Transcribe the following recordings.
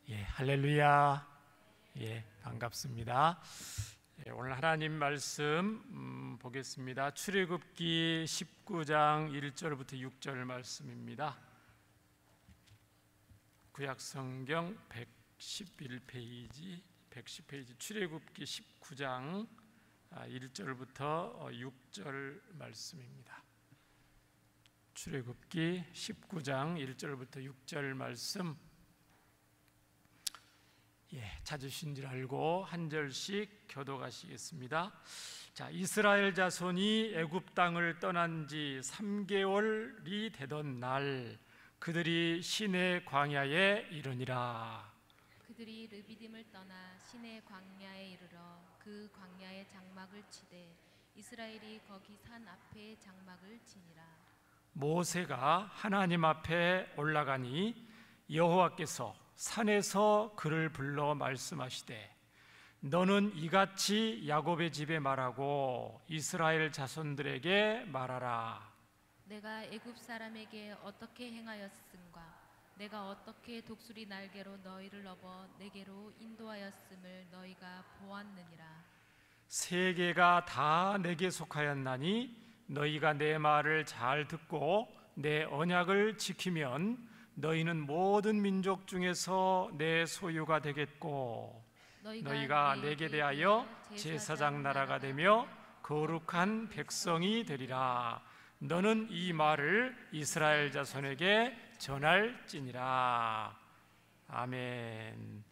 할렐루야. 반갑습니다. 오늘 하나님 말씀 보겠습니다. 출애굽기 19장 1절부터 6절 말씀입니다. 구약성경 110페이지 출애굽기 19장 1절부터 6절 말씀입니다. 출애굽기 19장 1절부터 6절 말씀 찾으신 줄 알고 한 절씩 교독하시겠습니다. 자, 이스라엘 자손이 애굽 땅을 떠난 지 3개월이 되던 날 그들이 시내 광야에 이르니라. 그들이 르비딤을 떠나 시내 광야에 이르러 그 광야에 장막을 치되 이스라엘이 거기 산 앞에 장막을 치니라. 모세가 하나님 앞에 올라가니 여호와께서 산에서 그를 불러 말씀하시되 너는 이같이 야곱의 집에 말하고 이스라엘 자손들에게 말하라. 내가 애굽 사람에게 어떻게 행하였음과 내가 어떻게 독수리 날개로 너희를 업어 내게로 인도하였음을 너희가 보았느니라. 세계가 다 내게 속하였나니 너희가 내 말을 잘 듣고 내 언약을 지키면 너희는 모든 민족 중에서 내 소유가 되겠고 너희가 내게 대하여 제사장 나라가 되며 거룩한 백성이 되리라. 너는 이 말을 이스라엘 자손에게 전할지니라. 아멘.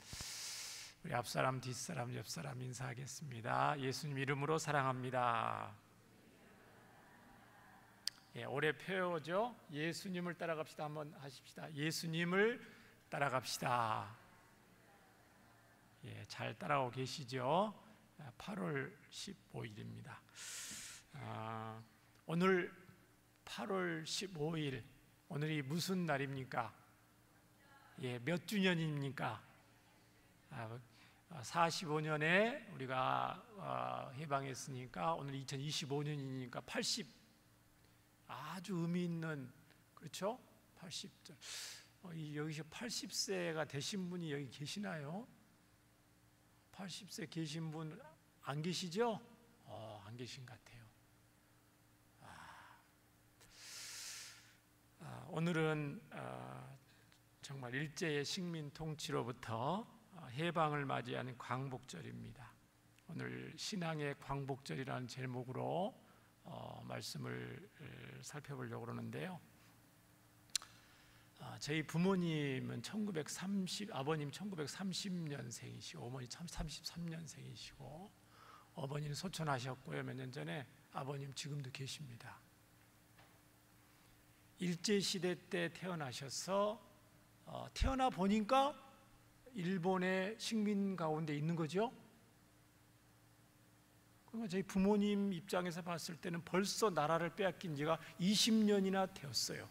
우리 앞사람 뒷사람 옆사람 인사하겠습니다. 예수님 이름으로 사랑합니다. 올해 표어죠. 예수님을 따라갑시다. 한번 하십시다. 예수님을 따라갑시다. 잘 따라오고 계시죠? 8월 15일입니다. 오늘 8월 15일, 오늘이 무슨 날입니까? 몇 주년입니까? 45년에 우리가 해방했으니까 오늘 2025년이니까 80, 아주 의미 있는, 그렇죠? 80절. 여기서 80세가 되신 분이 여기 계시나요? 80세 계신 분 안 계시죠? 안 계신 것 같아요. 오늘은 정말 일제의 식민 통치로부터 해방을 맞이하는 광복절입니다. 오늘 신앙의 광복절이라는 제목으로 말씀을 살펴보려고 그러는데요. 저희 부모님은 아버님 1930년생이시고 어머니 33년생이시고 어머니는 소천하셨고요. 몇 년 전에 아버님 지금도 계십니다. 일제시대 때 태어나셔서 태어나 보니까 일본의 식민 가운데 있는 거죠. 그러니까 저희 부모님 입장에서 봤을 때는 벌써 나라를 빼앗긴 지가 20년이나 되었어요.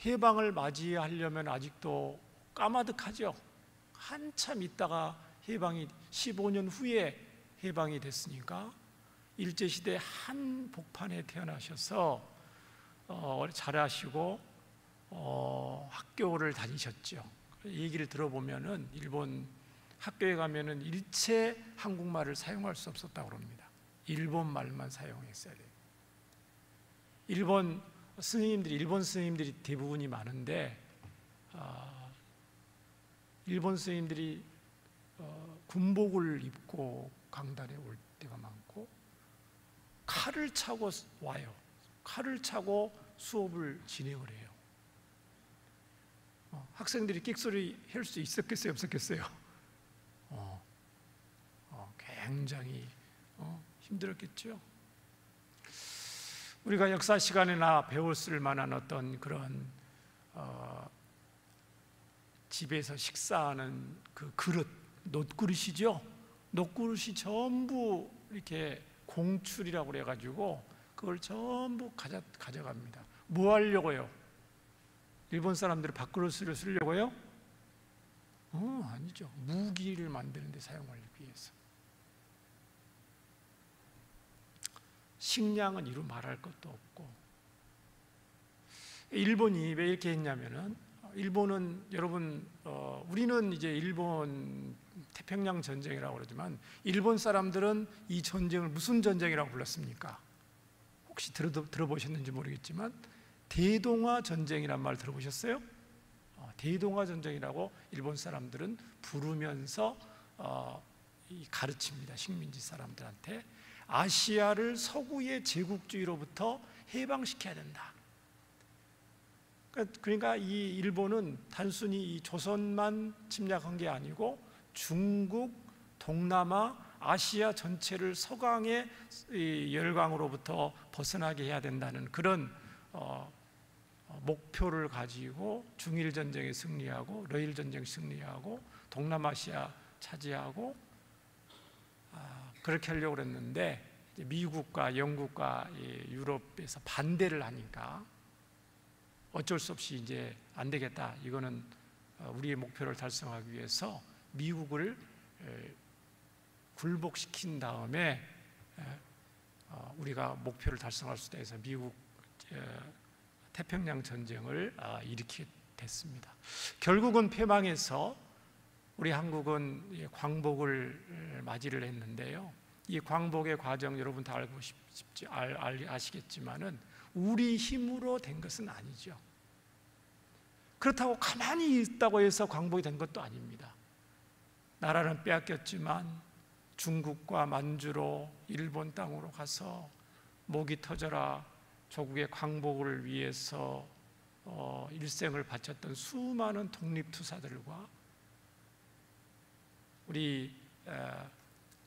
해방을 맞이하려면 아직도 까마득하죠. 한참 있다가 해방이 15년 후에 해방이 됐으니까 일제시대 한복판에 태어나셔서 잘하시고 학교를 다니셨죠. 얘기를 들어보면은 일본 학교에 가면은 일체 한국말을 사용할 수 없었다고 합니다. 일본 말만 사용했어야 돼요. 일본 스님들이 대부분이 많은데 일본 스님들이 군복을 입고 강단에 올 때가 많고 칼을 차고 와요. 칼을 차고 수업을 진행을 해요. 학생들이 끽소리 할 수 있었겠어요? 없었겠어요? 굉장히 힘들었겠죠. 우리가 역사 시간에나 배웠을 만한 어떤 그런 집에서 식사하는 그 그릇, 놋그릇이죠. 놋그릇이 전부 이렇게 공출이라고 그래가지고 그걸 전부 가져갑니다. 뭐 하려고요? 일본 사람들은 밥그릇을 쓰려고요? 아니죠. 무기를 만드는 데 사용하기 위해서. 식량은 이루 말할 것도 없고, 일본이 왜 이렇게 했냐면은 일본은 여러분 우리는 이제 일본 태평양 전쟁이라고 그러지만 일본 사람들은 이 전쟁을 무슨 전쟁이라고 불렀습니까? 혹시 들어보셨는지 모르겠지만 대동아 전쟁이란 말 들어보셨어요? 대동아 전쟁이라고 일본 사람들은 부르면서 가르칩니다. 식민지 사람들한테 아시아를 서구의 제국주의로부터 해방시켜야 된다. 그러니까 이 일본은 단순히 이 조선만 침략한 게 아니고 중국, 동남아, 아시아 전체를 서강의 열강으로부터 벗어나게 해야 된다는 그런 목표를 가지고 중일 전쟁에 승리하고 러일 전쟁 승리하고 동남아시아 차지하고 그렇게 하려고 했는데 미국과 영국과 유럽에서 반대를 하니까 어쩔 수 없이 이제 안 되겠다. 이거는 우리의 목표를 달성하기 위해서 미국을 굴복시킨 다음에 우리가 목표를 달성할 수 있다 해서 미국 태평양 전쟁을 일으키게 됐습니다. 결국은 패망해서 우리 한국은 광복을 맞이를 했는데요. 이 광복의 과정 여러분 다 알고 아시겠지만은 우리 힘으로 된 것은 아니죠. 그렇다고 가만히 있다고 해서 광복이 된 것도 아닙니다. 나라는 빼앗겼지만 중국과 만주로 일본 땅으로 가서 목이 터져라 조국의 광복을 위해서 일생을 바쳤던 수많은 독립투사들과 우리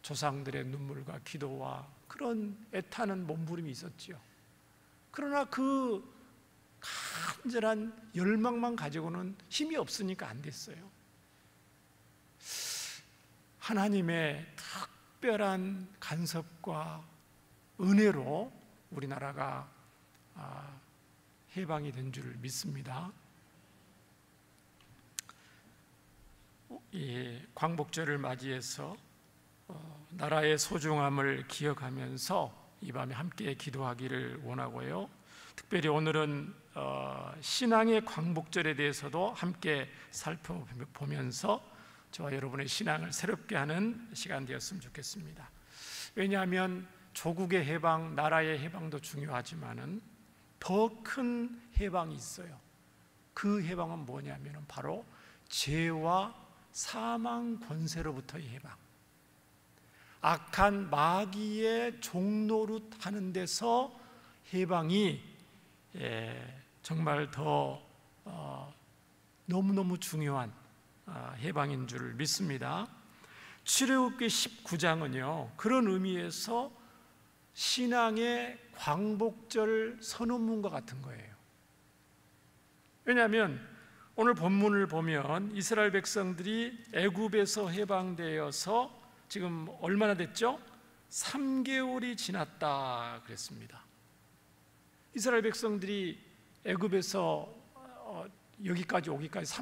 조상들의 눈물과 기도와 그런 애타는 몸부림이 있었지요. 그러나 그 간절한 열망만 가지고는 힘이 없으니까 안 됐어요. 하나님의 특별한 간섭과 은혜로 우리나라가 해방이 된 줄 믿습니다. 이 광복절을 맞이해서 나라의 소중함을 기억하면서 이 밤에 함께 기도하기를 원하고요. 특별히 오늘은 신앙의 광복절에 대해서도 함께 살펴보면서 저와 여러분의 신앙을 새롭게 하는 시간 되었으면 좋겠습니다. 왜냐하면 조국의 해방, 나라의 해방도 중요하지만은 더 큰 해방이 있어요. 그 해방은 뭐냐면은 바로 죄와 사망 권세로부터의 해방. 악한 마귀의 종노릇 하는 데서 해방이 정말 더 너무너무 중요한 해방인 줄 믿습니다. 출애굽기 19장은요 그런 의미에서 신앙의 광복절 선언문과 같은 거예요. 왜냐하면 오늘 본문을 보면 이스라엘 백성들이 애굽에서 해방되어서 지금 얼마나 됐죠? 3개월이 지났다 그랬습니다. 이스라엘 백성들이 애굽에서 여기까지 오기까지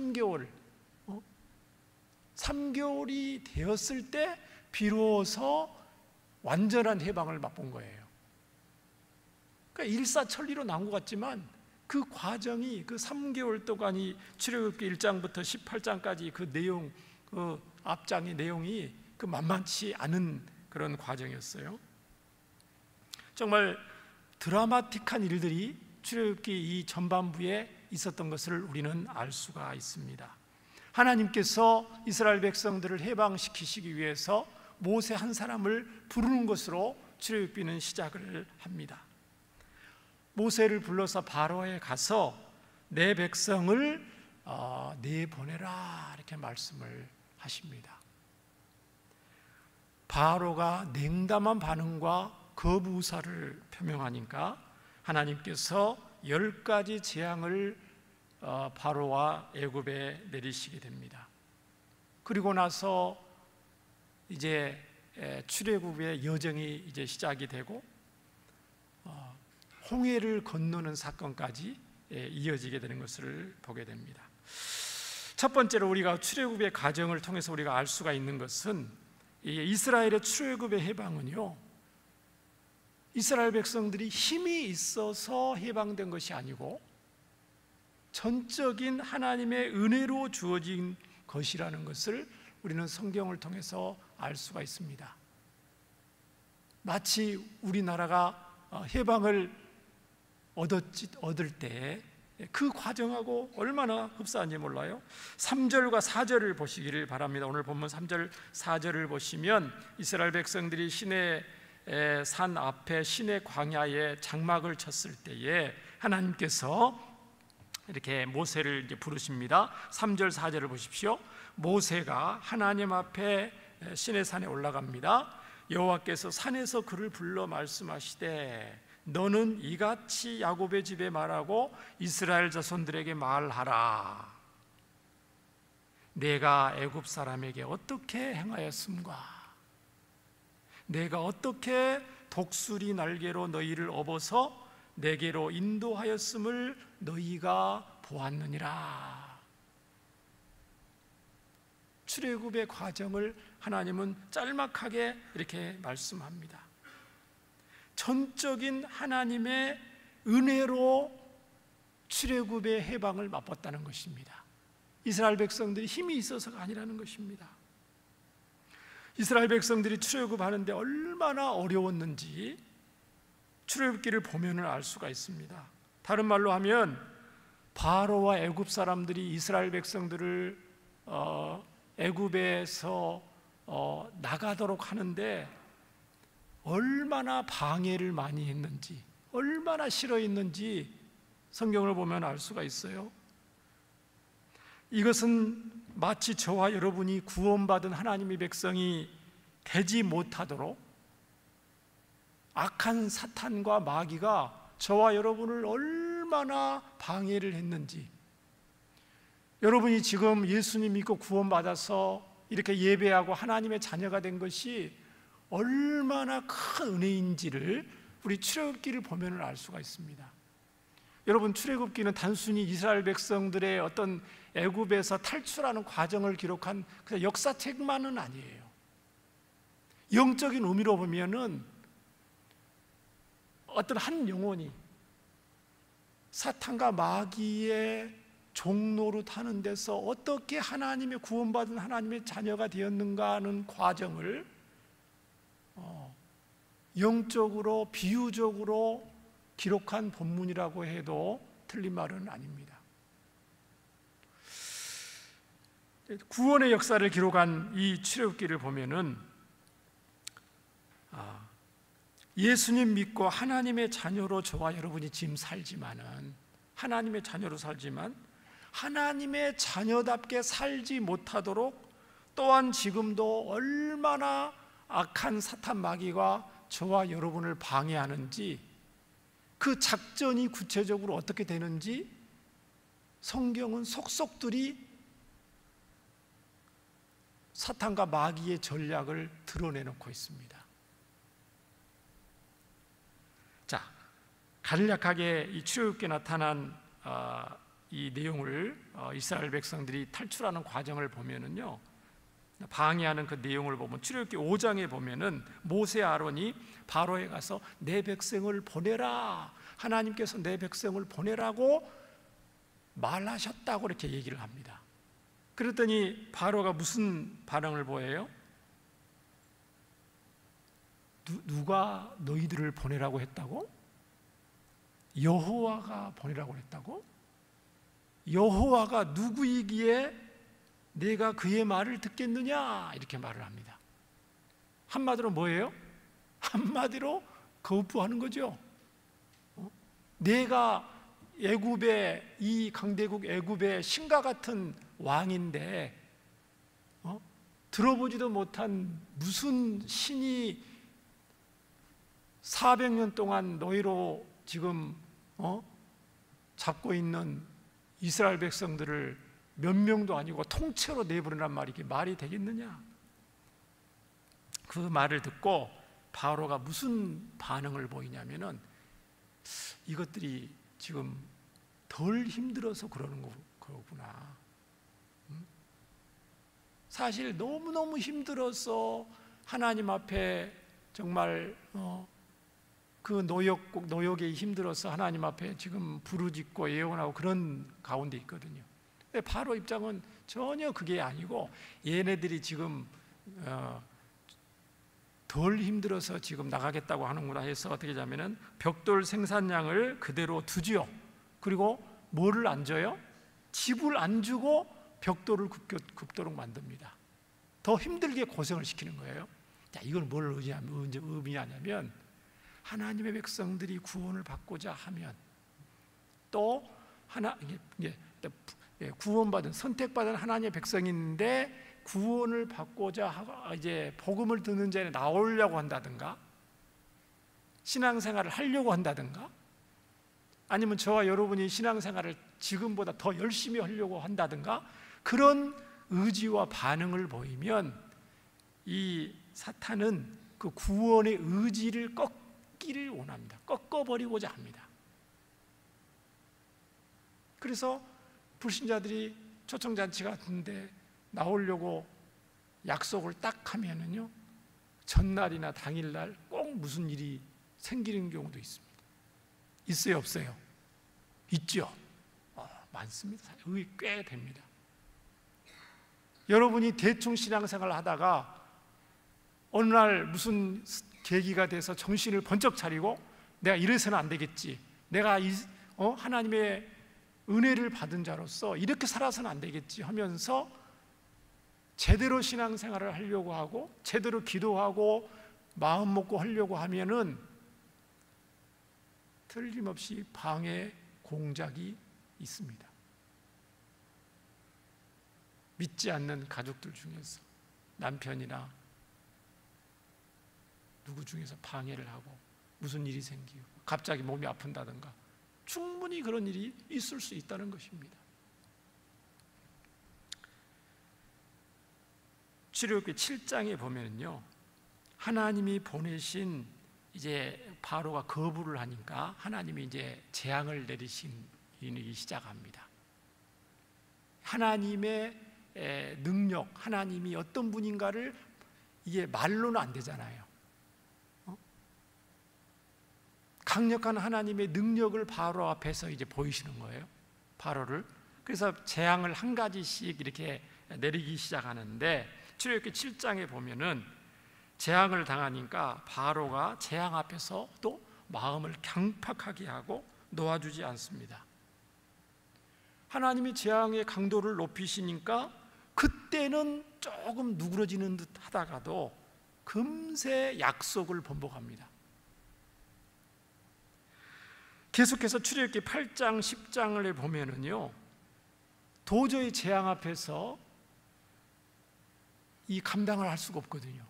3개월이 되었을 때 비로소 완전한 해방을 맛본 거예요. 그러니까 일사천리로 나온 것 같지만 그 과정이 그 3개월 동안이 출애굽기 1장부터 18장까지 그 내용, 그 앞장의 내용이 그 만만치 않은 그런 과정이었어요. 정말 드라마틱한 일들이 출애굽기 이 전반부에 있었던 것을 우리는 알 수가 있습니다. 하나님께서 이스라엘 백성들을 해방시키시기 위해서 모세 한 사람을 부르는 것으로 출애굽기는 시작을 합니다. 모세를 불러서 바로에 가서 내 백성을 내보내라 이렇게 말씀을 하십니다. 바로가 냉담한 반응과 거부 의사를 표명하니까 하나님께서 10가지 재앙을 바로와 애굽에 내리시게 됩니다. 그리고 나서 이제 출애굽의 여정이 이제 시작이 되고 홍해를 건너는 사건까지 이어지게 되는 것을 보게 됩니다. 첫 번째로 우리가 출애굽의 과정을 통해서 우리가 알 수가 있는 것은 이스라엘의 출애굽의 해방은요 이스라엘 백성들이 힘이 있어서 해방된 것이 아니고 전적인 하나님의 은혜로 주어진 것이라는 것을 우리는 성경을 통해서 알 수가 있습니다. 마치 우리나라가 해방을 얻을 때 그 과정하고 얼마나 흡사한지 몰라요? 3절과 4절을 보시기를 바랍니다. 오늘 본문 3절 4절을 보시면 이스라엘 백성들이 시내 산 앞에 시내 광야에 장막을 쳤을 때에 하나님께서 이렇게 모세를 이제 부르십니다. 3절 4절을 보십시오. 모세가 하나님 앞에 시내산에 올라갑니다. 여호와께서 산에서 그를 불러 말씀하시되 너는 이같이 야곱의 집에 말하고 이스라엘 자손들에게 말하라. 내가 애굽 사람에게 어떻게 행하였음과 내가 어떻게 독수리 날개로 너희를 업어서 내게로 인도하였음을 너희가 보았느니라. 출애굽의 과정을 하나님은 짤막하게 이렇게 말씀합니다. 전적인 하나님의 은혜로 출애굽의 해방을 맛봤다는 것입니다. 이스라엘 백성들이 힘이 있어서가 아니라는 것입니다. 이스라엘 백성들이 출애굽하는데 얼마나 어려웠는지 출애굽기를 보면 알 수가 있습니다. 다른 말로 하면 바로와 애굽 사람들이 이스라엘 백성들을 애굽에서 나가도록 하는데 얼마나 방해를 많이 했는지, 얼마나 싫어했는지 성경을 보면 알 수가 있어요. 이것은 마치 저와 여러분이 구원받은 하나님의 백성이 되지 못하도록 악한 사탄과 마귀가 저와 여러분을 얼마나 방해를 했는지, 여러분이 지금 예수님 믿고 구원받아서 이렇게 예배하고 하나님의 자녀가 된 것이 얼마나 큰 은혜인지를 우리 출애굽기를 보면 알 수가 있습니다. 여러분, 출애굽기는 단순히 이스라엘 백성들의 어떤 애굽에서 탈출하는 과정을 기록한 그냥 역사책만은 아니에요. 영적인 의미로 보면은 어떤 한 영혼이 사탄과 마귀의 종노릇 하는 데서 어떻게 하나님의 구원받은 하나님의 자녀가 되었는가 하는 과정을 영적으로 비유적으로 기록한 본문이라고 해도 틀린 말은 아닙니다. 구원의 역사를 기록한 이 출애굽기를 보면은 예수님 믿고 하나님의 자녀로 저와 여러분이 지금 살지만은, 하나님의 자녀로 살지만 하나님의 자녀답게 살지 못하도록 또한 지금도 얼마나 악한 사탄 마귀가 저와 여러분을 방해하는지, 그 작전이 구체적으로 어떻게 되는지 성경은 속속들이 사탄과 마귀의 전략을 드러내놓고 있습니다. 자, 간략하게 이 출애굽기에 나타난 이 내용을 이스라엘 백성들이 탈출하는 과정을 보면은요, 방해하는 그 내용을 보면 출애굽기 5장에 보면은 모세 아론이 바로에 가서 내 백성을 보내라, 하나님께서 내 백성을 보내라고 말하셨다고 이렇게 얘기를 합니다. 그랬더니 바로가 무슨 반응을 보여요? 누가 너희들을 보내라고 했다고? 여호와가 보내라고 했다고? 여호와가 누구이기에 내가 그의 말을 듣겠느냐? 이렇게 말을 합니다. 한마디로 뭐예요? 한마디로 거부하는 거죠. 내가 애굽의 이 강대국 애굽의 신과 같은 왕인데 들어보지도 못한 무슨 신이 400년 동안 너희로 지금 잡고 있는 이스라엘 백성들을 몇 명도 아니고 통째로 내버리란 말이 이게 말이 되겠느냐? 그 말을 듣고 바로가 무슨 반응을 보이냐면은 이것들이 지금 덜 힘들어서 그러는 거구나. 사실 너무너무 힘들어서 하나님 앞에 정말 그 노역에 힘들어서 하나님 앞에 지금 부르짖고 예언하고 그런 가운데 있거든요. 근데 바로 입장은 전혀 그게 아니고 얘네들이 지금 덜 힘들어서 지금 나가겠다고 하는구나 해서 어떻게 하냐면은 벽돌 생산량을 그대로 두지요. 그리고 뭐를 안 줘요? 집을 안 주고 벽돌을 굽도록 만듭니다. 더 힘들게 고생을 시키는 거예요. 자, 이걸 뭘 의미하냐면 하나님의 백성들이 구원을 받고자 하면 또 구원받은 선택받은 하나님의 백성인데 구원을 받고자 이제 복음을 듣는 자에 나오려고 한다든가 신앙생활을 하려고 한다든가 아니면 저와 여러분이 신앙생활을 지금보다 더 열심히 하려고 한다든가 그런 의지와 반응을 보이면 이 사탄은 그 구원의 의지를 꺾기를 원합니다. 꺾어버리고자 합니다. 그래서 불신자들이 초청잔치 같은데 나오려고 약속을 딱 하면은요 전날이나 당일날 꼭 무슨 일이 생기는 경우도 있습니다. 있어요, 없어요? 있죠. 많습니다. 꽤 됩니다. 여러분이 대충 신앙생활을 하다가 어느 날 무슨 계기가 돼서 정신을 번쩍 차리고 내가 이래서는 안 되겠지, 내가 하나님의 은혜를 받은 자로서 이렇게 살아서는 안 되겠지 하면서 제대로 신앙생활을 하려고 하고 제대로 기도하고 마음 먹고 하려고 하면은 틀림없이 방해 공작이 있습니다. 믿지 않는 가족들 중에서 남편이나 누구 중에서 방해를 하고 무슨 일이 생기고 갑자기 몸이 아픈다든가 충분히 그런 일이 있을 수 있다는 것입니다. 출애굽기 7장에 보면요 하나님이 보내신 이제 바로가 거부를 하니까 하나님이 이제 재앙을 내리시기 시작합니다. 하나님의 능력, 하나님이 어떤 분인가를 이게 말로는 안 되잖아요. 강력한 하나님의 능력을 바로 앞에서 이제 보이시는 거예요. 바로를. 그래서 재앙을 한 가지씩 이렇게 내리기 시작하는데 출애굽기 7장에 보면은 재앙을 당하니까 바로가 재앙 앞에서 또 마음을 강팍하게 하고 놓아주지 않습니다. 하나님이 재앙의 강도를 높이시니까 그때는 조금 누그러지는 듯 하다가도 금세 약속을 번복합니다. 계속해서 출애굽기 8장 10장을 보면은요 도저히 재앙 앞에서 이 감당을 할 수가 없거든요.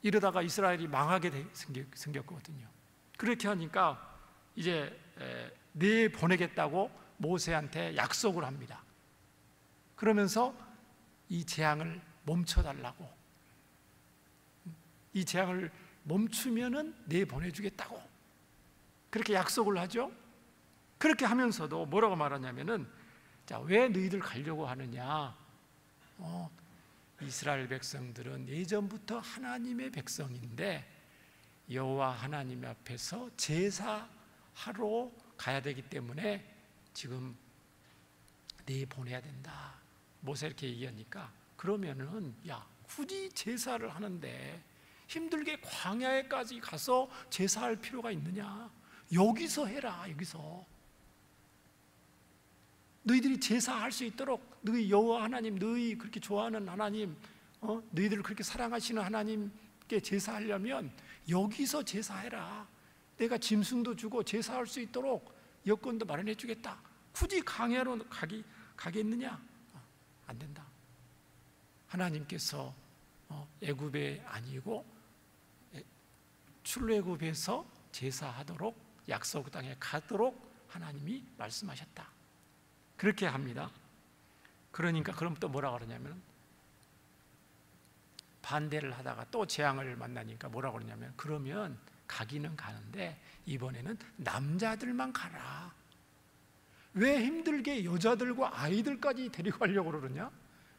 이러다가 이스라엘이 망하게 생겼거든요. 그렇게 하니까 이제 내보내겠다고 모세한테 약속을 합니다. 그러면서 이 재앙을 멈춰달라고, 이 재앙을 멈추면은 내보내주겠다고 그렇게 약속을 하죠. 그렇게 하면서도 뭐라고 말하냐면은 자, 왜 너희들 가려고 하느냐? 이스라엘 백성들은 예전부터 하나님의 백성인데 여호와 하나님 앞에서 제사하러 가야 되기 때문에 지금 내보내야 된다. 모세 이렇게 얘기하니까 그러면은 야 굳이 제사를 하는데 힘들게 광야에까지 가서 제사할 필요가 있느냐? 여기서 해라. 여기서 너희들이 제사할 수 있도록 너희 여호와 하나님, 너희 그렇게 좋아하는 하나님, 너희들을 그렇게 사랑하시는 하나님께 제사하려면 여기서 제사해라. 내가 짐승도 주고 제사할 수 있도록 여건도 마련해 주겠다. 굳이 광야로 가겠느냐? 안 된다. 하나님께서 애굽에 아니고 출애굽에서 제사하도록 약속 땅에 가도록 하나님이 말씀하셨다. 그렇게 합니다. 그러니까 그럼 또 뭐라고 그러냐면 반대를 하다가 또 재앙을 만나니까 뭐라고 그러냐면 그러면 가기는 가는데 이번에는 남자들만 가라. 왜 힘들게 여자들과 아이들까지 데리고 가려고 그러냐?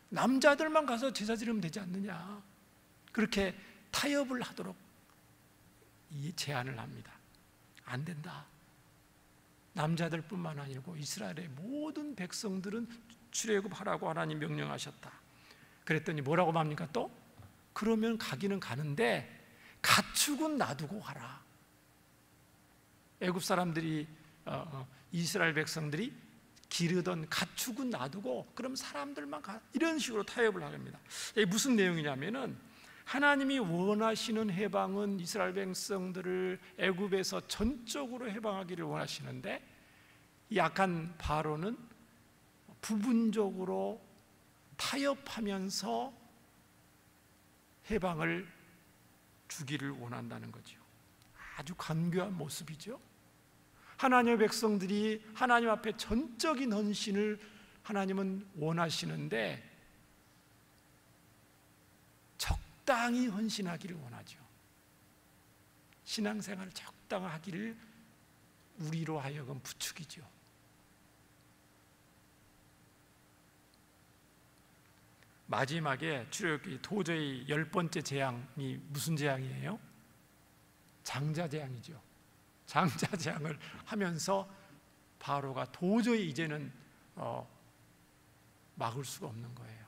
남자들만 가서 제사 지르면 되지 않느냐? 그렇게 타협을 하도록 이 제안을 합니다. 안 된다. 남자들뿐만 아니고 이스라엘의 모든 백성들은 출애굽하라고 하나님 명령하셨다. 그랬더니 뭐라고 합니까 또? 그러면 가기는 가는데 가축은 놔두고 가라. 애굽 사람들이 이스라엘 백성들이 기르던 가축은 놔두고 그럼 사람들만 가. 이런 식으로 타협을 합니다. 이게 무슨 내용이냐면은 하나님이 원하시는 해방은 이스라엘 백성들을 애굽에서 전적으로 해방하기를 원하시는데 약한 바로는 부분적으로 타협하면서 해방을 주기를 원한다는 거죠. 아주 간교한 모습이죠. 하나님의 백성들이 하나님 앞에 전적인 헌신을 하나님은 원하시는데 적당히 헌신하기를 원하죠. 신앙생활을 적당하기를 우리로 하여금 부추기죠. 마지막에 출애굽기 도저히 10번째 재앙이 무슨 재앙이에요? 장자재앙이죠. 장자재앙을 하면서 바로가 도저히 이제는 막을 수가 없는 거예요.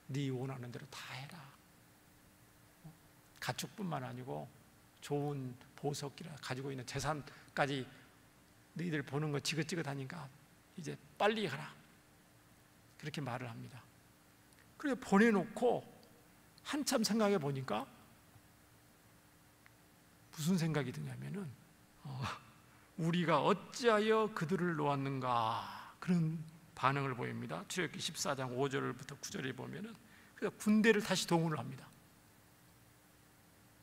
네 원하는 대로 다 해라. 가축뿐만 아니고 좋은 보석이라 가지고 있는 재산까지 너희들 보는 거 지긋지긋하니까 이제 빨리 가라. 그렇게 말을 합니다. 그래서 보내놓고 한참 생각해 보니까 무슨 생각이 드냐면은 우리가 어찌하여 그들을 놓았는가 그런 반응을 보입니다. 출애굽기 14장 5절부터 9절에 보면은 그래서 군대를 다시 동원을 합니다.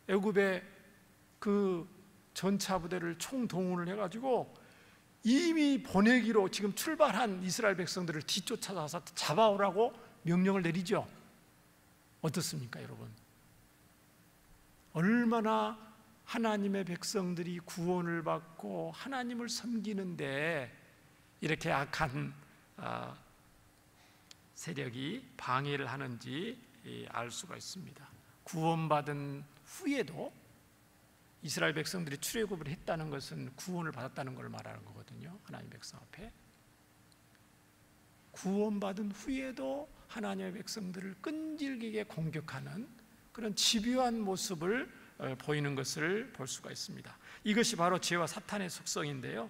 애굽의 그 전차 부대를 총동원을 해가지고 이미 보내기로 지금 출발한 이스라엘 백성들을 뒤쫓아서 잡아오라고 명령을 내리죠. 어떻습니까, 여러분? 얼마나 하나님의 백성들이 구원을 받고 하나님을 섬기는데 이렇게 악한 세력이 방해를 하는지 알 수가 있습니다. 구원받은 후에도 이스라엘 백성들이 출애굽을 했다는 것은 구원을 받았다는 걸 말하는 거거든요. 하나님 백성 앞에 구원받은 후에도 하나님의 백성들을 끈질기게 공격하는 그런 집요한 모습을 보이는 것을 볼 수가 있습니다. 이것이 바로 죄와 사탄의 속성인데요.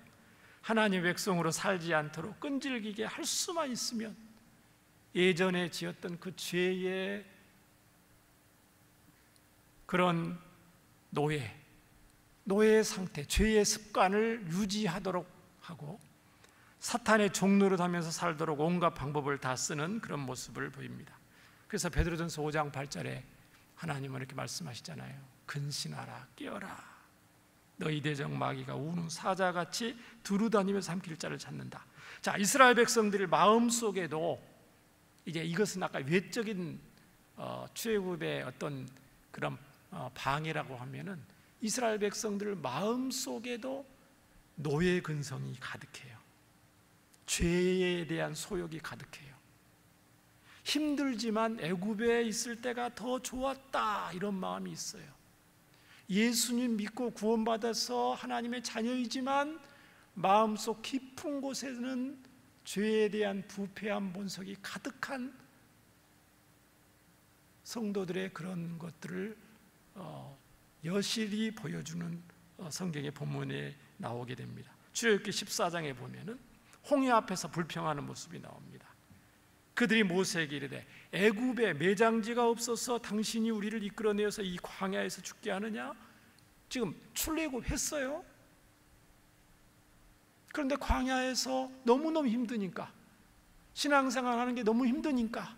하나님의 백성으로 살지 않도록 끈질기게 할 수만 있으면 예전에 지었던 그 죄의 그런 노예의 상태, 죄의 습관을 유지하도록 하고 사탄의 종노릇하면서 살도록 온갖 방법을 다 쓰는 그런 모습을 보입니다. 그래서 베드로전서 5장 8절에 하나님은 이렇게 말씀하시잖아요. 근신하라, 깨어라. 너희 대적 마귀가 우는 사자같이 두루다니며 삼킬 자를 찾는다. 자, 이스라엘 백성들의 마음속에도 이제 이것은 아까 외적인 출애굽의 어떤 그런 방해라고 하면은 이스라엘 백성들 마음속에도 노예 근성이 가득해요. 죄에 대한 소욕이 가득해요. 힘들지만 애굽에 있을 때가 더 좋았다 이런 마음이 있어요. 예수님 믿고 구원받아서 하나님의 자녀이지만 마음속 깊은 곳에는 죄에 대한 부패한 본성이 가득한 성도들의 그런 것들을 여실히 보여주는 성경의 본문에 나오게 됩니다. 출애굽기 14장에 보면은 홍해 앞에서 불평하는 모습이 나옵니다. 그들이 모세에게 이르되 애굽에 매장지가 없어서 당신이 우리를 이끌어내어서 이 광야에서 죽게 하느냐? 지금 출애굽했어요. 그런데 광야에서 너무너무 힘드니까, 신앙생활 하는 게 너무 힘드니까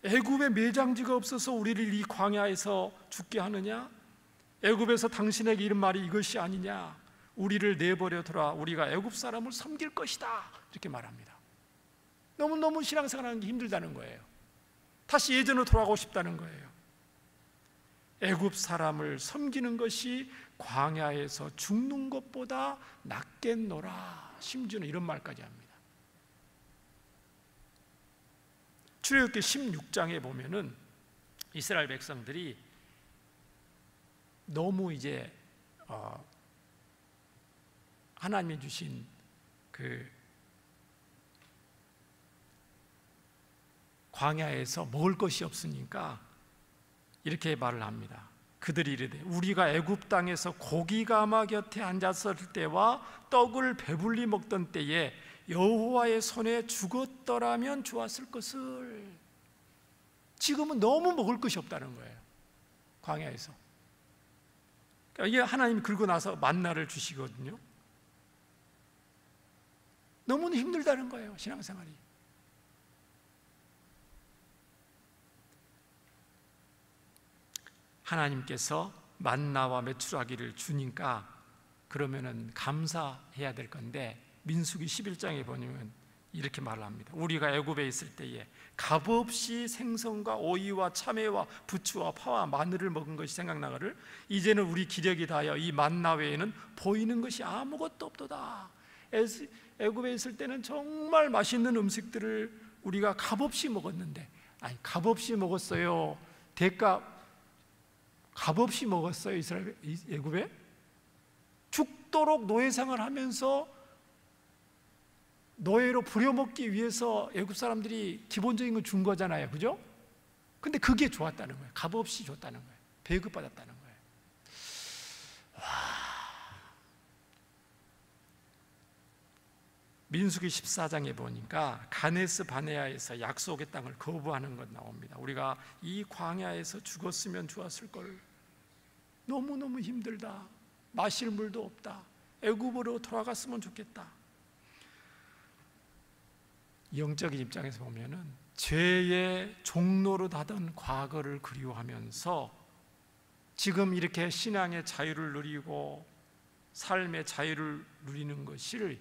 애굽에 매장지가 없어서 우리를 이 광야에서 죽게 하느냐? 애굽에서 당신에게 이런 말이 이것이 아니냐? 우리를 내버려둬라. 우리가 애굽 사람을 섬길 것이다. 이렇게 말합니다. 너무너무 신앙생활하는 게 힘들다는 거예요. 다시 예전으로 돌아가고 싶다는 거예요. 애굽 사람을 섬기는 것이 광야에서 죽는 것보다 낫겠노라. 심지어는 이런 말까지 합니다. 출애굽기 16장에 보면은 이스라엘 백성들이 너무 이제 하나님이 주신 그 광야에서 먹을 것이 없으니까 이렇게 말을 합니다. 그들이 이르되 우리가 애굽 땅에서 고기가마 곁에 앉았을 때와 떡을 배불리 먹던 때에 여호와의 손에 죽었더라면 좋았을 것을. 지금은 너무 먹을 것이 없다는 거예요, 광야에서. 그러니까 이게 하나님이 그러고 나서 만나를 주시거든요. 너무나 힘들다는 거예요, 신앙생활이. 하나님께서 만나와 메추라기를 주니까 그러면은 감사해야 될 건데, 민수기 11장에 보면 이렇게 말을 합니다. 우리가 애굽에 있을 때에 값없이 생선과 오이와 참외와 부추와 파와 마늘을 먹은 것이 생각나거를 이제는 우리 기력이 다하여 이 만나 외에는 보이는 것이 아무것도 없도다. 애굽에 있을 때는 정말 맛있는 음식들을 우리가 값없이 먹었는데, 아니 값없이 먹었어요, 대가 값없이 먹었어요 이스라엘 애굽에? 죽도록 노예생활 하면서 노예로 부려먹기 위해서 애굽 사람들이 기본적인 걸 준 거잖아요, 그죠? 근데 그게 좋았다는 거예요. 값없이 줬다는 거예요. 배급받았다는 거예요. 민수기 14장에 보니까 가네스 바네아에서 약속의 땅을 거부하는 것 나옵니다. 우리가 이 광야에서 죽었으면 좋았을 걸, 너무너무 힘들다, 마실 물도 없다, 애굽으로 돌아갔으면 좋겠다. 영적인 입장에서 보면은 죄의 종로로 하던 과거를 그리워하면서 지금 이렇게 신앙의 자유를 누리고 삶의 자유를 누리는 것을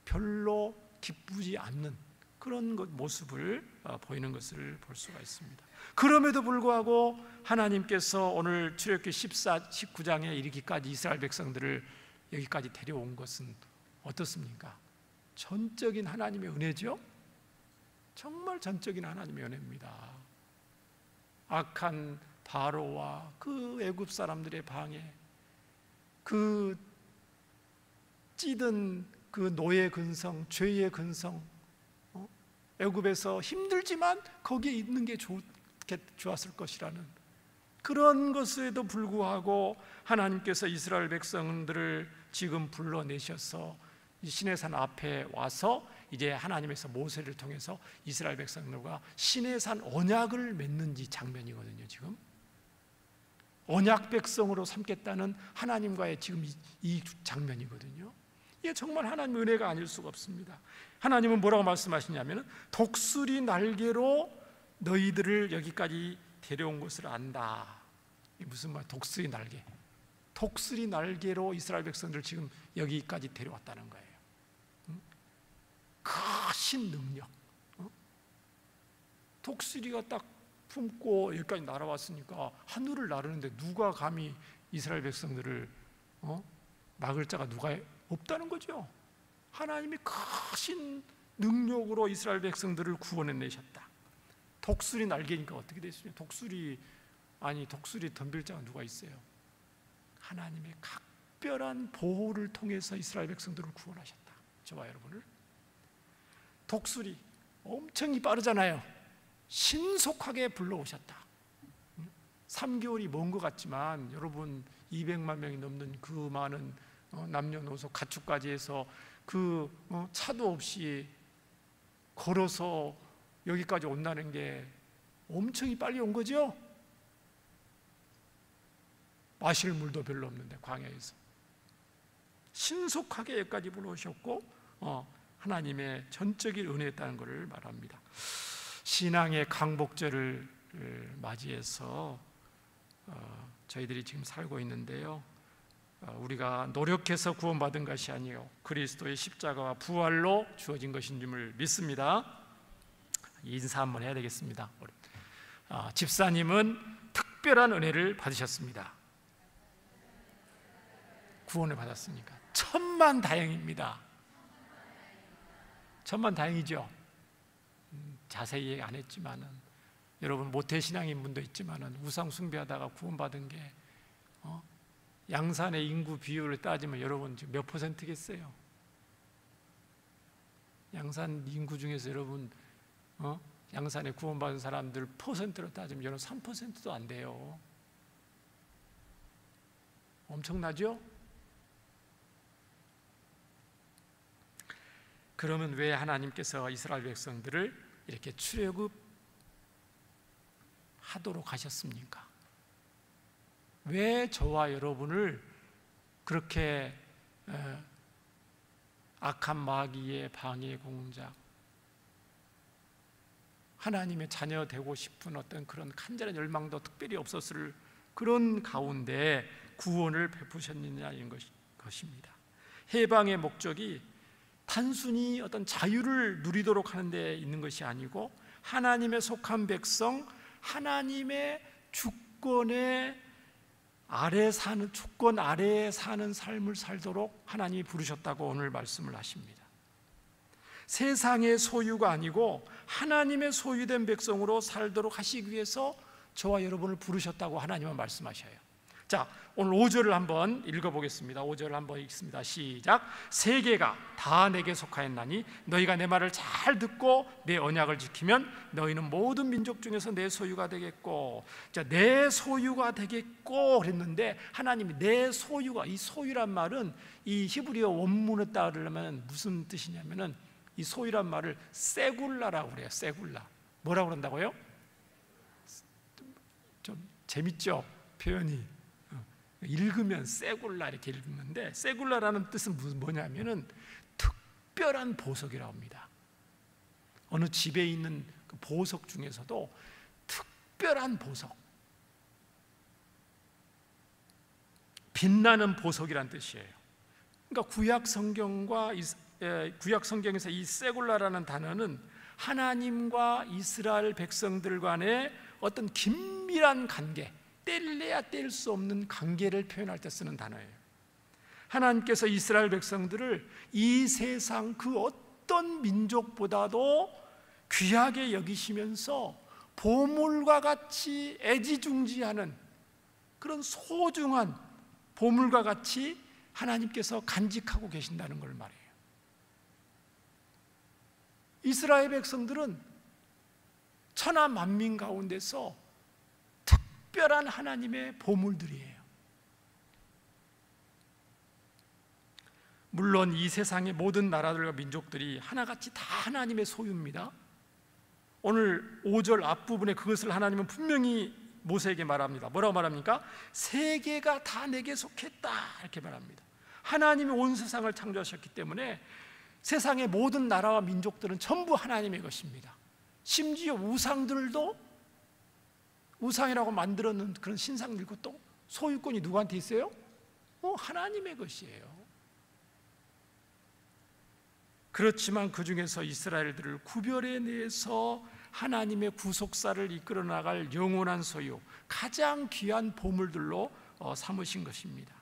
별로 기쁘지 않는 그런 모습을 보이는 것을 볼 수가 있습니다. 그럼에도 불구하고 하나님께서 오늘 출애굽기 19장에 이르기까지 이스라엘 백성들을 여기까지 데려온 것은 어떻습니까? 전적인 하나님의 은혜죠. 정말 전적인 하나님의 은혜입니다. 악한 바로와 그 애굽 사람들의 방해, 그 찌든 그 노예 근성, 죄의 근성, 애굽에서 힘들지만 거기에 있는 게 좋았을 것이라는 그런 것에도 불구하고 하나님께서 이스라엘 백성들을 지금 불러내셔서 이 시내산 앞에 와서 이제 하나님에서 모세를 통해서 이스라엘 백성들과 시내산 언약을 맺는 장면이거든요. 지금 언약 백성으로 삼겠다는 하나님과의 지금 이 장면이거든요. 이게 정말 하나님의 은혜가 아닐 수가 없습니다. 하나님은 뭐라고 말씀하시냐면 독수리 날개로 너희들을 여기까지 데려온 것을 안다. 이게 무슨 말? 독수리 날개. 독수리 날개로 이스라엘 백성들을 지금 여기까지 데려왔다는 거예요. 크신 능력. 독수리가 딱 품고 여기까지 날아왔으니까 하늘을 나르는데 누가 감히 이스라엘 백성들을 막을 자가 누가 없다는 거죠. 하나님이 크신 능력으로 이스라엘 백성들을 구원해내셨다. 독수리 날개니까 어떻게 됐어요? 독수리 덤빌 자가 누가 있어요? 하나님의 각별한 보호를 통해서 이스라엘 백성들을 구원하셨다. 저와 여러분을. 독수리 엄청 빠르잖아요. 신속하게 불러오셨다. 3개월이 먼 것 같지만 여러분 200만 명이 넘는 그 많은 남녀노소 가축까지 해서 그 차도 없이 걸어서 여기까지 온다는 게 엄청 빨리 온 거죠. 마실 물도 별로 없는데 광야에서 신속하게 여기까지 불러오셨고 하나님의 전적인 은혜였다는 것을 말합니다. 신앙의 강복절을 맞이해서 저희들이 지금 살고 있는데요, 우리가 노력해서 구원받은 것이 아니요 그리스도의 십자가와 부활로 주어진 것인 줄 믿습니다. 인사 한번 해야 되겠습니다. 집사님은 특별한 은혜를 받으셨습니다. 구원을 받았으니까 천만다행입니다. 천만다행이죠. 자세히 얘기 안 했지만은 여러분 모태신앙인 분도 있지만은 우상 숭배하다가 구원받은 게 양산의 인구 비율을 따지면 여러분 지금 몇 퍼센트겠어요? 양산 인구 중에서 여러분 양산에 구원받은 사람들 퍼센트로 따지면 여러분 3%도 안 돼요. 엄청나죠? 그러면 왜 하나님께서 이스라엘 백성들을 이렇게 출애굽하도록 하셨습니까? 왜 저와 여러분을 그렇게 악한 마귀의 방해 공작, 하나님의 자녀 되고 싶은 어떤 그런 간절한 열망도 특별히 없었을 그런 가운데 구원을 베푸셨느냐는 것입니다. 해방의 목적이 단순히 어떤 자유를 누리도록 하는 데 있는 것이 아니고 하나님의 속한 백성, 하나님의 주권의 주권 아래에 사는 삶을 살도록 하나님이 부르셨다고 오늘 말씀을 하십니다. 세상의 소유가 아니고 하나님의 소유된 백성으로 살도록 하시기 위해서 저와 여러분을 부르셨다고 하나님은 말씀하셔요. 자, 오늘 5절을 한번 읽어보겠습니다. 5절을 한번 읽습니다. 시작. 세계가 다 내게 속하였나니 너희가 내 말을 잘 듣고 내 언약을 지키면 너희는 모든 민족 중에서 내 소유가 되겠고. 자, 내 소유가 되겠고 그랬는데 하나님이 내 소유가, 이 소유란 말은 이 히브리어 원문에 따르면 무슨 뜻이냐면은 이 소유란 말을 세굴라라고 그래요. 세굴라. 뭐라고 그런다고요? 좀 재밌죠? 표현이. 읽으면 세굴라 이렇게 읽는데, 세굴라라는 뜻은 뭐냐면은 특별한 보석이라고 합니다. 어느 집에 있는 그 보석 중에서도 특별한 보석, 빛나는 보석이란 뜻이에요. 그러니까 구약 성경에서 이 세굴라라는 단어는 하나님과 이스라엘 백성들 간의 어떤 긴밀한 관계, 뗄래야 뗄 수 없는 관계를 표현할 때 쓰는 단어예요. 하나님께서 이스라엘 백성들을 이 세상 그 어떤 민족보다도 귀하게 여기시면서 보물과 같이 애지중지하는 그런 소중한 보물과 같이 하나님께서 간직하고 계신다는 걸 말해요. 이스라엘 백성들은 천하 만민 가운데서 특별한 하나님의 보물들이에요. 물론 이 세상의 모든 나라들과 민족들이 하나같이 다 하나님의 소유입니다. 오늘 5절 앞부분에 그것을 하나님은 분명히 모세에게 말합니다. 뭐라고 말합니까? 세계가 다 내게 속했다 이렇게 말합니다. 하나님이 온 세상을 창조하셨기 때문에 세상의 모든 나라와 민족들은 전부 하나님의 것입니다. 심지어 우상들도, 우상이라고 만들었는 그런 신상들도 또 소유권이 누구한테 있어요? 하나님의 것이에요. 그렇지만 그 중에서 이스라엘들을 구별해내서 하나님의 구속사를 이끌어 나갈 영원한 소유, 가장 귀한 보물들로 삼으신 것입니다.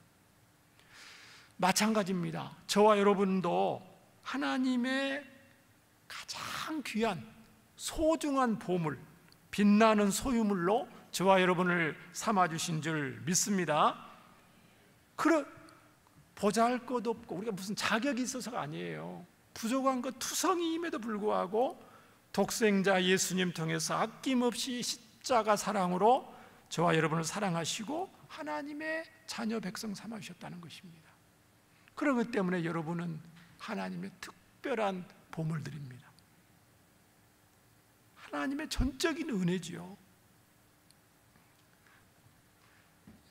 마찬가지입니다. 저와 여러분도 하나님의 가장 귀한 소중한 보물, 빛나는 소유물로 저와 여러분을 삼아주신 줄 믿습니다. 보잘것 없고 우리가 무슨 자격이 있어서가 아니에요. 부족한 것 투성이임에도 불구하고 독생자 예수님 통해서 아낌없이 십자가 사랑으로 저와 여러분을 사랑하시고 하나님의 자녀 백성 삼아주셨다는 것입니다. 그렇기 때문에 여러분은 하나님의 특별한 보물들입니다. 하나님의 전적인 은혜지요.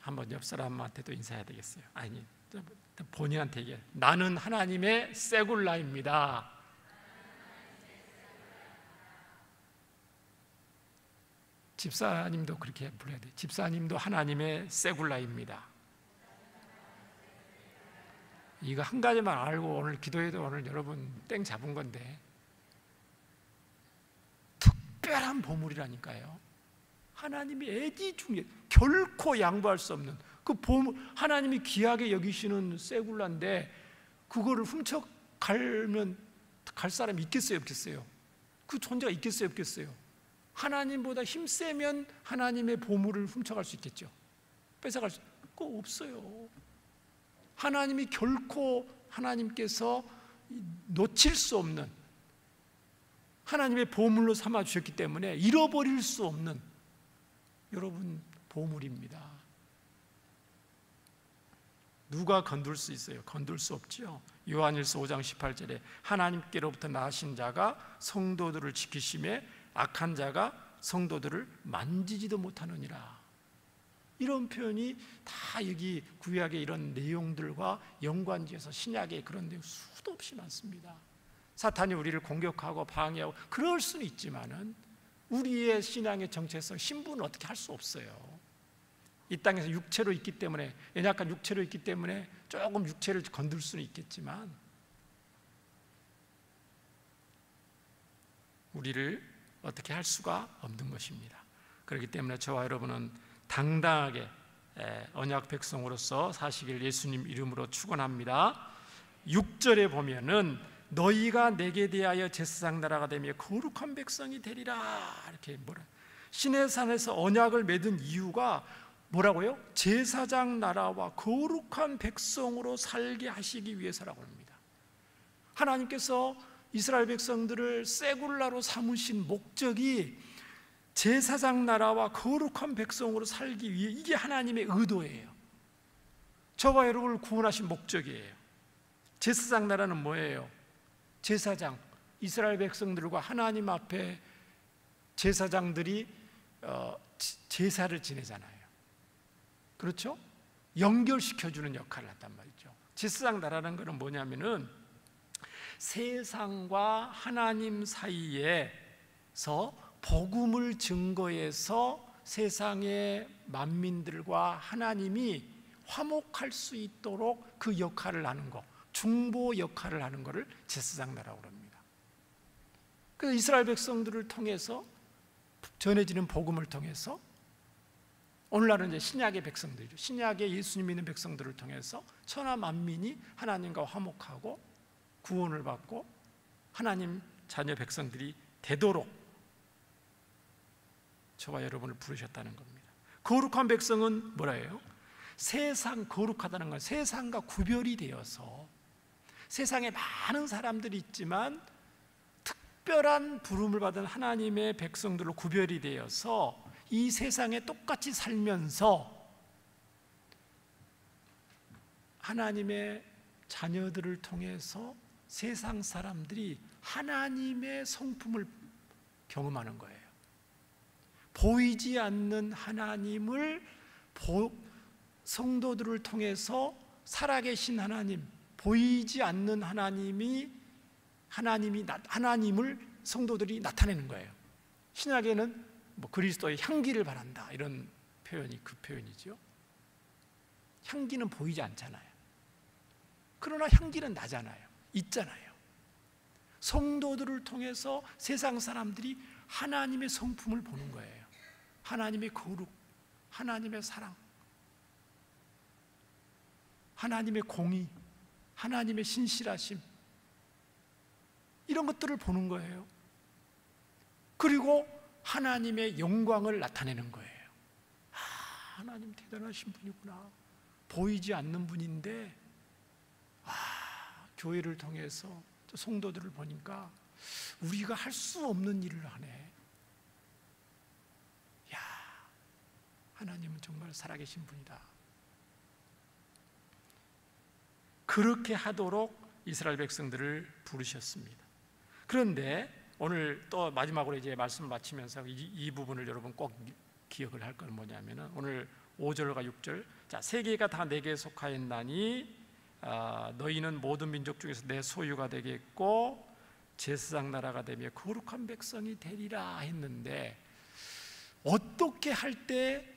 한번 옆 사람한테도 인사해야 되겠어요. 아니, 본인한테 얘기해. 나는 하나님의 세굴라입니다. 집사님도 그렇게 불러야 돼. 집사님도 하나님의 세굴라입니다. 이거 한 가지만 알고 오늘 기도해도 오늘 여러분 땡 잡은 건데, 특별한 보물이라니까요. 하나님이 애지중지 결코 양보할 수 없는 그 보물, 하나님이 귀하게 여기시는 세굴라인데 그거를 훔쳐가면 갈 사람이 있겠어요, 없겠어요? 그 존재가 있겠어요, 없겠어요? 하나님보다 힘세면 하나님의 보물을 훔쳐갈 수 있겠죠. 뺏어갈 수 없어요. 하나님이 결코 하나님께서 놓칠 수 없는 하나님의 보물로 삼아 주셨기 때문에 잃어버릴 수 없는 여러분 보물입니다. 누가 건들 수 있어요? 건들 수 없죠. 요한일서 5장 18절에 하나님께로부터 나신 자가 성도들을 지키심에 악한 자가 성도들을 만지지도 못하느니라. 이런 표현이 다 여기 구약의 이런 내용들과 연관지어서 신약에 그런 내용 수도 없이 많습니다. 사탄이 우리를 공격하고 방해하고 그럴 수는 있지만은 우리의 신앙의 정체성, 신분은 어떻게 할 수 없어요. 이 땅에서 육체로 있기 때문에, 연약한 육체로 있기 때문에 조금 육체를 건들 수는 있겠지만 우리를 어떻게 할 수가 없는 것입니다. 그렇기 때문에 저와 여러분은 당당하게 언약 백성으로서 사시길 예수님 이름으로 축원합니다. 6절에 보면은 너희가 내게 대하여 제사장 나라가 되며 거룩한 백성이 되리라. 이렇게 신의 산에서 언약을 맺은 이유가 뭐라고요? 제사장 나라와 거룩한 백성으로 살게 하시기 위해서라고 합니다. 하나님께서 이스라엘 백성들을 세굴라로 삼으신 목적이 제사장 나라와 거룩한 백성으로 살기 위해, 이게 하나님의 의도예요. 저와 여러분을 구원하신 목적이에요. 제사장 나라는 뭐예요? 제사장, 이스라엘 백성들과 하나님 앞에 제사장들이 제사를 지내잖아요. 그렇죠? 연결시켜주는 역할을 한단 말이죠. 제사장 나라는 것은 뭐냐면은 세상과 하나님 사이에서 복음을 증거해서 세상의 만민들과 하나님이 화목할 수 있도록 그 역할을 하는 것, 중보 역할을 하는 것을 제사장 나라고 합니다. 그래서 이스라엘 백성들을 통해서 전해지는 복음을 통해서 오늘날은 이제 신약의 백성들이죠. 신약의 예수님 믿는 백성들을 통해서 천하 만민이 하나님과 화목하고 구원을 받고 하나님 자녀 백성들이 되도록 저와 여러분을 부르셨다는 겁니다. 거룩한 백성은 뭐라예요? 세상, 거룩하다는 건 세상과 구별이 되어서 세상에 많은 사람들이 있지만 특별한 부름을 받은 하나님의 백성들로 구별이 되어서 이 세상에 똑같이 살면서 하나님의 자녀들을 통해서 세상 사람들이 하나님의 성품을 경험하는 거예요. 보이지 않는 하나님을 성도들을 통해서 살아계신 하나님, 보이지 않는 하나님을 성도들이 나타내는 거예요. 신약에는 그리스도의 향기를 바란다 이런 표현이 그 표현이죠. 향기는 보이지 않잖아요. 그러나 향기는 나잖아요. 있잖아요. 성도들을 통해서 세상 사람들이 하나님의 성품을 보는 거예요. 하나님의 거룩, 하나님의 사랑, 하나님의 공의, 하나님의 신실하심, 이런 것들을 보는 거예요. 그리고 하나님의 영광을 나타내는 거예요. 하나님 대단하신 분이구나. 보이지 않는 분인데 교회를 통해서 성도들을 보니까 우리가 할 수 없는 일을 하네. 하나님은 정말 살아계신 분이다. 그렇게 하도록 이스라엘 백성들을 부르셨습니다. 그런데 오늘 또 마지막으로 이제 말씀을 마치면서 이 부분을 여러분 꼭 기억을 할 건 뭐냐면은 오늘 5절과 6절, 자, 세계가 다 내게 속하였나니 너희는 모든 민족 중에서 내 소유가 되겠고 제사장 나라가 되며 거룩한 백성이 되리라 했는데, 어떻게 할 때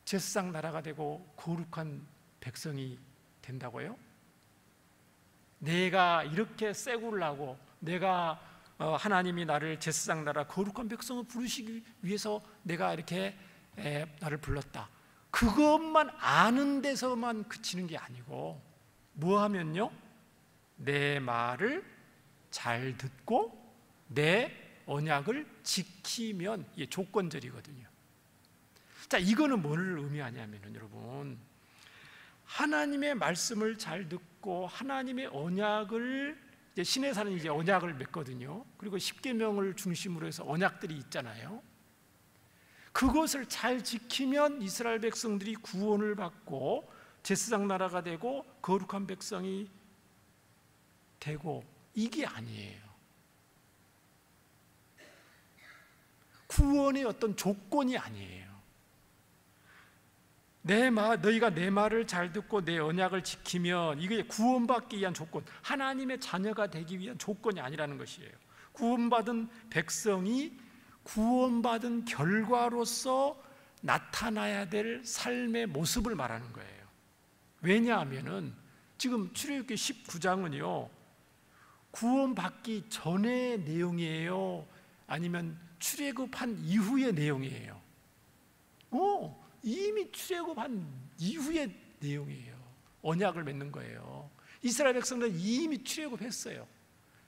제사장 나라가 되고 거룩한 백성이 된다고요? 내가 이렇게 쎄굴라고 내가 하나님이 나를 제사장 나라 거룩한 백성을 부르시기 위해서 내가 이렇게 나를 불렀다, 그것만 아는 데서만 그치는 게 아니고 뭐 하면요? 내 말을 잘 듣고 내 언약을 지키면, 이게 조건절이거든요. 자, 이거는 뭘 의미하냐면은 여러분, 하나님의 말씀을 잘 듣고 하나님의 언약을, 이제 시내산은 이제 언약을 맺거든요. 그리고 십계명을 중심으로 해서 언약들이 있잖아요. 그것을 잘 지키면 이스라엘 백성들이 구원을 받고 제사장 나라가 되고 거룩한 백성이 되고, 이게 아니에요. 구원의 어떤 조건이 아니에요. 너희가 내 말을 잘 듣고 내 언약을 지키면, 이게 구원받기 위한 조건, 하나님의 자녀가 되기 위한 조건이 아니라는 것이에요. 구원받은 백성이 구원받은 결과로서 나타나야 될 삶의 모습을 말하는 거예요. 왜냐하면은 지금 출애굽기 19장은요 구원받기 전의 내용이에요, 아니면 출애굽한 이후의 내용이에요? 이미 출애굽한 이후의 내용이에요. 언약을 맺는 거예요. 이스라엘 백성들은 이미 출애굽했어요.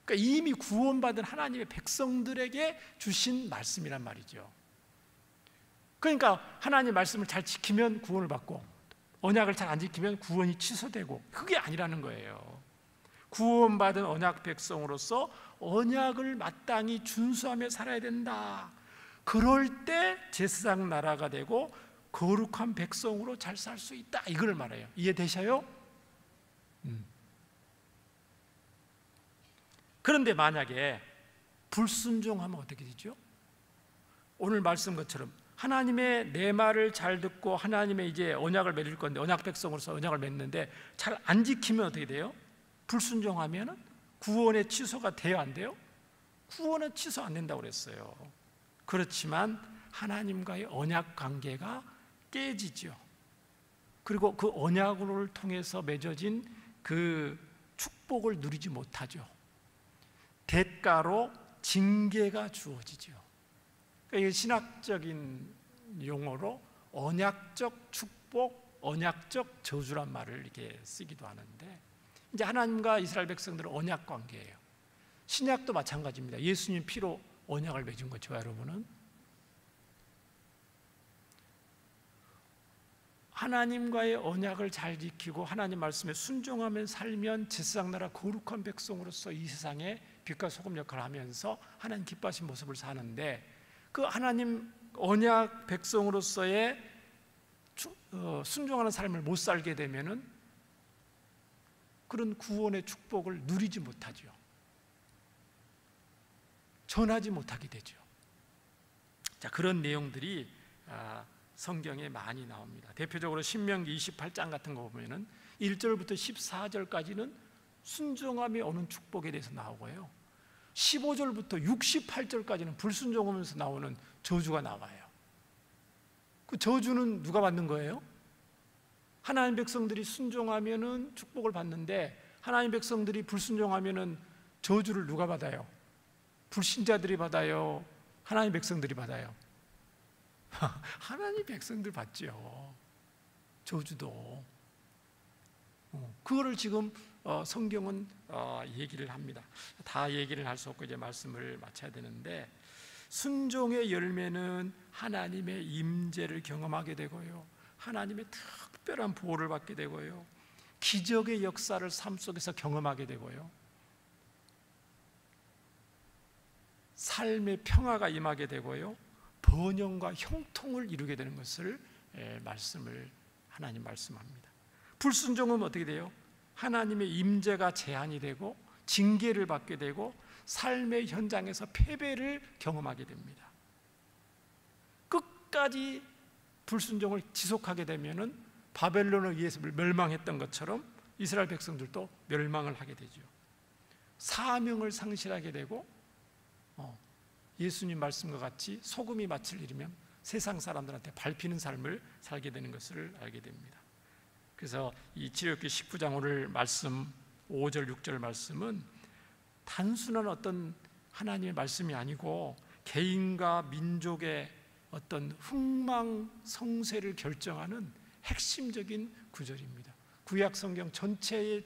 그러니까 이미 구원받은 하나님의 백성들에게 주신 말씀이란 말이죠. 그러니까 하나님 말씀을 잘 지키면 구원을 받고, 언약을 잘 안 지키면 구원이 취소되고, 그게 아니라는 거예요. 구원받은 언약 백성으로서 언약을 마땅히 준수하며 살아야 된다. 그럴 때 제사장 나라가 되고 거룩한 백성으로 잘 살 수 있다, 이걸 말해요. 이해되셔요? 그런데 만약에 불순종하면 어떻게 되죠? 오늘 말씀 것처럼 하나님의 내 말을 잘 듣고 하나님의 이제 언약을 맺을 건데, 언약 백성으로서 언약을 맺는데 잘 안 지키면 어떻게 돼요? 불순종하면 구원의 취소가 돼요, 안 돼요? 구원은 취소 안 된다고 그랬어요. 그렇지만 하나님과의 언약 관계가 깨지죠. 그리고 그 언약을 통해서 맺어진 그 축복을 누리지 못하죠. 대가로 징계가 주어지죠. 그러니까 이게 신학적인 용어로 언약적 축복, 언약적 저주란 말을 이렇게 쓰기도 하는데, 이제 하나님과 이스라엘 백성들은 언약 관계예요. 신약도 마찬가지입니다. 예수님 피로 언약을 맺은 거죠, 여러분은. 하나님과의 언약을 잘 지키고 하나님 말씀에 순종하며 살면 제사장 나라 거룩한 백성으로서 이 세상에 빛과 소금 역할을 하면서 하나님 기뻐하신 모습을 사는데, 그 하나님 언약 백성으로서의 순종하는 삶을 못 살게 되면은 그런 구원의 축복을 누리지 못하죠. 전하지 못하게 되죠. 자, 그런 내용들이 성경에 많이 나옵니다. 대표적으로 신명기 28장 같은 거 보면은 1절부터 14절까지는 순종함이 오는 축복에 대해서 나오고요, 15절부터 68절까지는 불순종하면서 나오는 저주가 나와요. 그 저주는 누가 받는 거예요? 하나님 백성들이 순종하면은 축복을 받는데, 하나님 백성들이 불순종하면은 저주를 누가 받아요? 불신자들이 받아요? 하나님 백성들이 받아요? 하나님 백성들 받죠. 저주도. 그거를 지금 성경은 얘기를 합니다. 다 얘기를 할 수 없고 이제 말씀을 마쳐야 되는데, 순종의 열매는 하나님의 임재를 경험하게 되고요, 하나님의 특별한 보호를 받게 되고요, 기적의 역사를 삶 속에서 경험하게 되고요, 삶의 평화가 임하게 되고요, 번영과 형통을 이루게 되는 것을 하나님 말씀합니다. 불순종은 어떻게 돼요? 하나님의 임재가 제한이 되고 징계를 받게 되고 삶의 현장에서 패배를 경험하게 됩니다. 끝까지 불순종을 지속하게 되면은 바벨론에 의해서 멸망했던 것처럼 이스라엘 백성들도 멸망을 하게 되죠. 사명을 상실하게 되고 예수님 말씀과 같이 소금이 맏을 잃으면 세상 사람들한테 밟히는 삶을 살게 되는 것을 알게 됩니다. 그래서 이 출애굽기 19장 오늘 말씀 5절 6절 말씀은 단순한 어떤 하나님의 말씀이 아니고 개인과 민족의 어떤 흥망성쇠를 결정하는 핵심적인 구절입니다. 구약 성경 전체의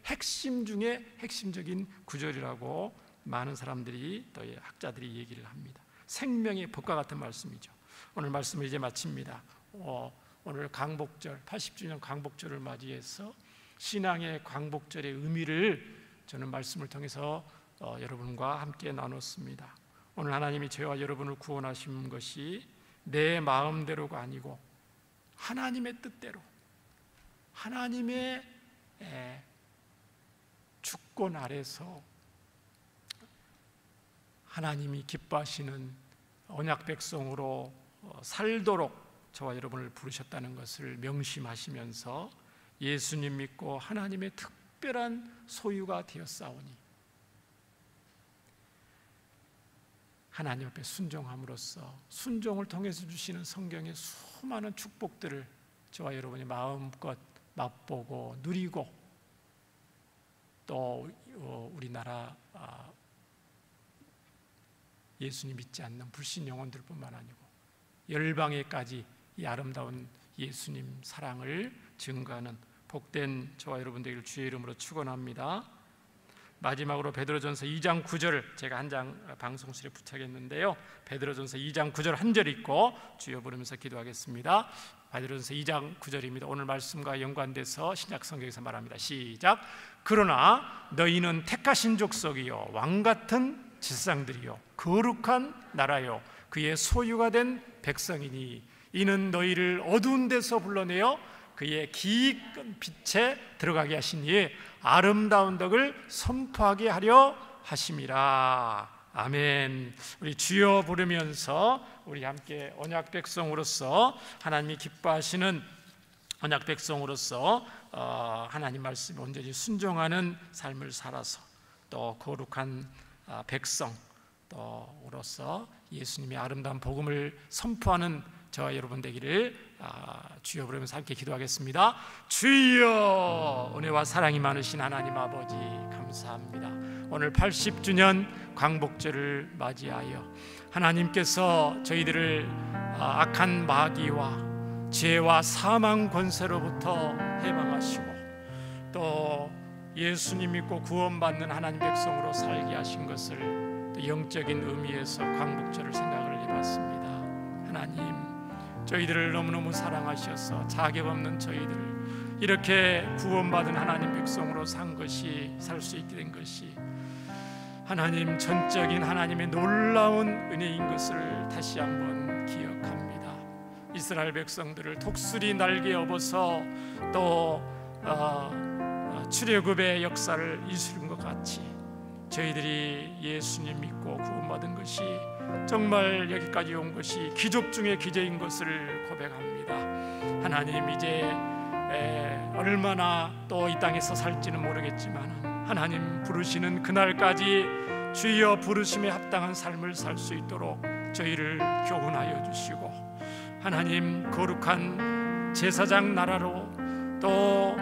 핵심 중에 핵심적인 구절이라고 많은 사람들이, 또 학자들이 얘기를 합니다. 생명의 법과 같은 말씀이죠. 오늘 말씀을 이제 마칩니다. 오늘 광복절 80주년 광복절을 맞이해서 신앙의 광복절의 의미를 저는 말씀을 통해서 여러분과 함께 나눴습니다. 오늘 하나님이 저와 여러분을 구원하신 것이 내 마음대로가 아니고 하나님의 뜻대로, 하나님의 주권 아래서 하나님이 기뻐하시는 언약 백성으로 살도록 저와 여러분을 부르셨다는 것을 명심하시면서 예수님 믿고 하나님의 특별한 소유가 되었사오니 하나님 앞에 순종함으로써 순종을 통해서 주시는 성경의 수많은 축복들을 저와 여러분이 마음껏 맛보고 누리고 또 우리나라 예수님 믿지 않는 불신 영혼들뿐만 아니고 열방에까지 이 아름다운 예수님 사랑을 증거하는 복된 저와 여러분 되기를 주의 이름으로 축원합니다. 마지막으로 베드로전서 2장 9절 제가 한 장 방송실에 부착했는데요. 베드로전서 2장 9절 한 절 읽고 주여 부르면서 기도하겠습니다. 베드로전서 2장 9절입니다. 오늘 말씀과 연관돼서 신약 성경에서 말합니다. 시작. 그러나 너희는 택하신 족속이요 왕같은 제사장들이요 거룩한 나라요 그의 소유가 된 백성이니 이는 너희를 어두운 데서 불러내어 그의 기이큰 빛에 들어가게 하시니 아름다운 덕을 선포하게 하려 하심이라. 아멘. 우리 주여 부르면서 우리 함께 언약 백성으로서 하나님이 기뻐하시는 언약 백성으로서 하나님 말씀에 온전히 순종하는 삶을 살아서 또 거룩한 백성으로서 예수님의 아름다운 복음을 선포하는 저와 여러분 되기를 주여 부르면서 함께 기도하겠습니다. 주여, 은혜와 사랑이 많으신 하나님 아버지 감사합니다. 오늘 80주년 광복절을 맞이하여 하나님께서 저희들을 악한 마귀와 죄와 사망 권세로부터 해방하시고 또 예수님 믿고 구원받는 하나님 백성으로 살게 하신 것을 또 영적인 의미에서 광복절을 생각을 해봤습니다. 하나님, 저희들을 너무너무 사랑하셔서 자격 없는 저희들을 이렇게 구원받은 하나님 백성으로 살 수 있게 된 것이 하나님 전적인 하나님의 놀라운 은혜인 것을 다시 한번 기억합니다. 이스라엘 백성들을 독수리 날개 업어서 또 출애굽의 역사를 이루는 것 같이 저희들이 예수님 믿고 구원받은 것이 정말 여기까지 온 것이 기적 중의 기적인 것을 고백합니다. 하나님, 이제 얼마나 또 이 땅에서 살지는 모르겠지만 하나님 부르시는 그날까지 주여 부르심에 합당한 삶을 살 수 있도록 저희를 교훈하여 주시고 하나님 거룩한 제사장 나라로 또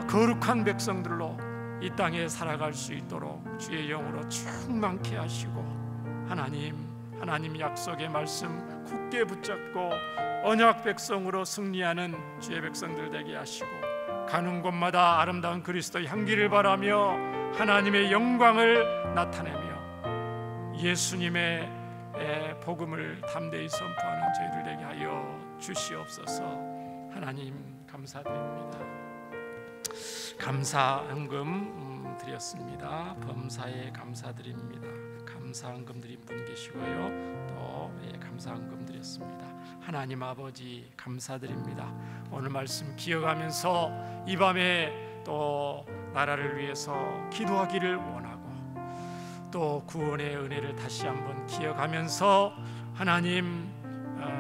거룩한 백성들로 이 땅에 살아갈 수 있도록 주의 영으로 충만케 하시고 하나님 약속의 말씀 굳게 붙잡고 언약 백성으로 승리하는 주의 백성들 되게 하시고 가는 곳마다 아름다운 그리스도의 향기를 바라며 하나님의 영광을 나타내며 예수님의 복음을 담대히 선포하는 저희들 되게 하여 주시옵소서. 하나님 감사드립니다. 감사헌금 드렸습니다. 범사에 감사드립니다. 감사헌금 드린 분 계시고요. 또 감사헌금 드렸습니다. 하나님 아버지 감사드립니다. 오늘 말씀 기억하면서 이 밤에 또 나라를 위해서 기도하기를 원하고 또 구원의 은혜를 다시 한번 기억하면서 하나님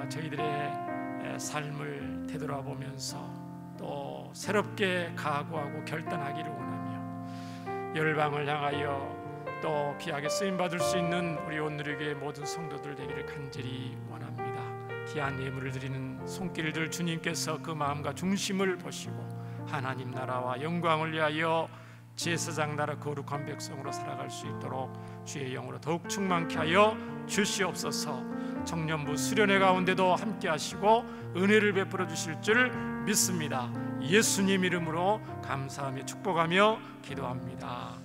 저희들의 삶을 되돌아보면서 또 새롭게 각오하고 결단하기를 원하며 열방을 향하여 또 귀하게 쓰임받을 수 있는 우리 온누리교회 모든 성도들 되기를 간절히 원합니다. 귀한 예물을 드리는 손길들 주님께서 그 마음과 중심을 보시고 하나님 나라와 영광을 위하여 제사장 나라 거룩한 백성으로 살아갈 수 있도록 주의 영으로 더욱 충만케 하여 주시옵소서. 청년부 수련회 가운데도 함께 하시고 은혜를 베풀어 주실 줄 믿습니다. 예수님 이름으로 감사하며 축복하며 기도합니다.